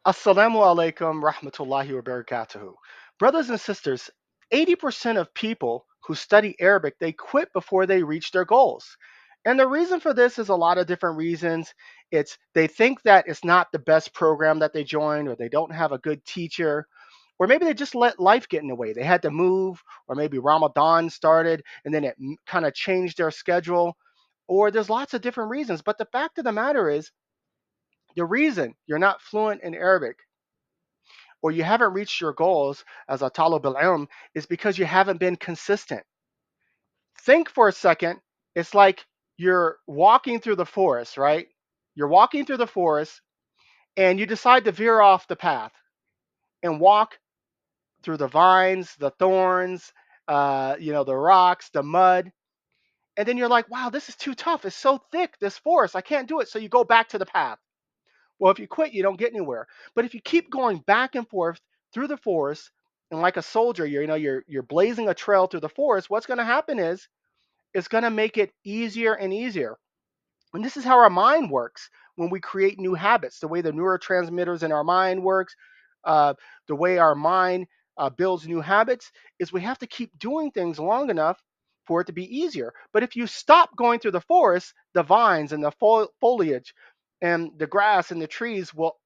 Assalamu alaikum rahmatullahi wa barakatuhu. Brothers and sisters, 80% of people who study Arabic, they quit before they reach their goals. And the reason for this is a lot of different reasons. It's they think that it's not the best program that they joined, or they don't have a good teacher, or maybe they just let life get in the way. They had to move, or maybe Ramadan started and then it kind of changed their schedule, or there's lots of different reasons. But the fact of the matter is, the reason you're not fluent in Arabic or you haven't reached your goals as a talib al-ilm is because you haven't been consistent. Think for a second. It's like you're walking through the forest, right? You're walking through the forest and you decide to veer off the path and walk through the vines, the thorns, the rocks, the mud. And then you're like, wow, this is too tough. It's so thick, this forest. I can't do it. So you go back to the path. Well, if you quit, you don't get anywhere. But if you keep going back and forth through the forest, and like a soldier, you're blazing a trail through the forest, what's going to happen is it's going to make it easier and easier. And this is how our mind works when we create new habits. The way the neurotransmitters in our mind works, uh, the way our mind builds new habits, is we have to keep doing things long enough for it to be easier. But if you stop going through the forest, the vines and the foliage and the grass and the trees will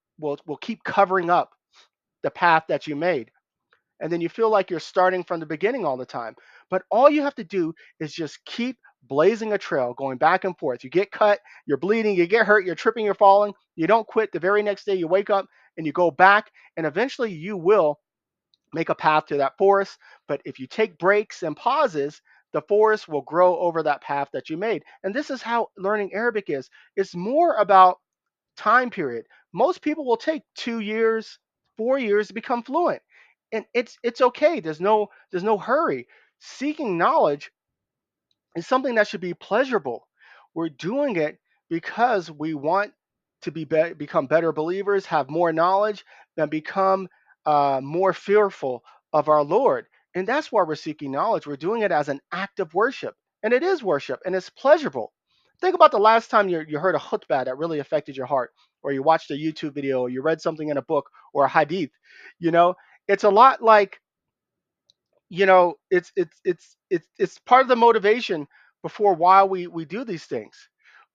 keep covering up the path that you made, and then you feel like you're starting from the beginning all the time. But all you have to do is just keep blazing a trail, going back and forth. You get cut, you're bleeding, you get hurt, you're tripping, you're falling. You don't quit. The very next day, you wake up and you go back, and eventually you will make a path to that forest. But if you take breaks and pauses, the forest will grow over that path that you made. And this is how learning Arabic is. It's more about time period. Most people will take 2 years, 4 years to become fluent. And it's okay. There's no hurry. Seeking knowledge is something that should be pleasurable. We're doing it because we want to become better believers, have more knowledge, and become more fearful of our Lord. And that's why we're seeking knowledge. We're doing it as an act of worship. And it is worship, and it's pleasurable. Think about the last time you heard a khutbah that really affected your heart, or you watched a YouTube video, or you read something in a book or a hadith. You know, it's a lot like, it's part of the motivation before why we do these things.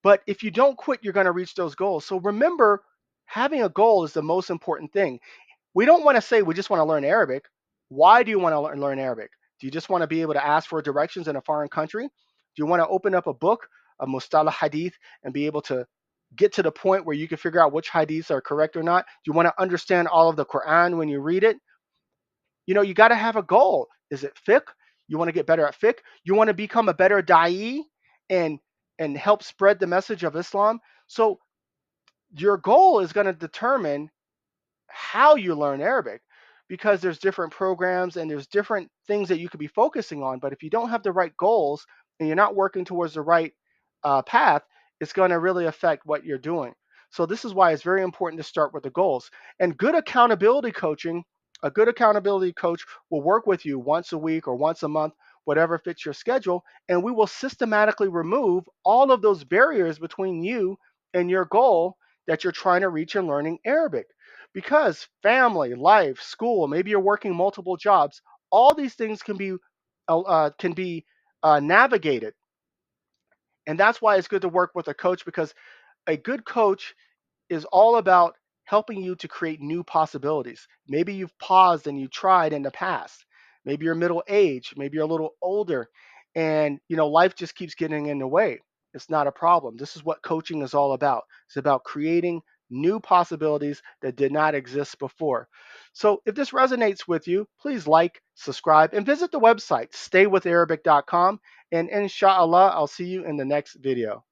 But if you don't quit, you're going to reach those goals. So remember, having a goal is the most important thing. We don't want to say we just want to learn Arabic. Why do you want to learn Arabic? Do you just want to be able to ask for directions in a foreign country? Do you want to open up a book, a mustalah hadith, and be able to get to the point where you can figure out which hadiths are correct or not? Do you want to understand all of the Quran when you read it? You got to have a goal. Is it fiqh? You want to get better at fiqh? You want to become a better da'i and help spread the message of Islam? So your goal is going to determine how you learn Arabic, because there's different programs and there's different things that you could be focusing on. But if you don't have the right goals and you're not working towards the right path, it's going to really affect what you're doing. So this is why it's very important to start with the goals. And a good accountability coach will work with you once a week or once a month, whatever fits your schedule, and we will systematically remove all of those barriers between you and your goal that you're trying to reach in learning Arabic. Because family, life, school, maybe you're working multiple jobs, all these things can be navigated. And that's why it's good to work with a coach, because a good coach is all about helping you to create new possibilities. Maybe you've paused and you tried in the past. Maybe you're middle age, maybe you're a little older, and life just keeps getting in the way. It's not a problem. This is what coaching is all about. It's about creating new possibilities that did not exist before. So if this resonates with you, please like, subscribe, and visit the website staywitharabic.com. And inshallah, I'll see you in the next video.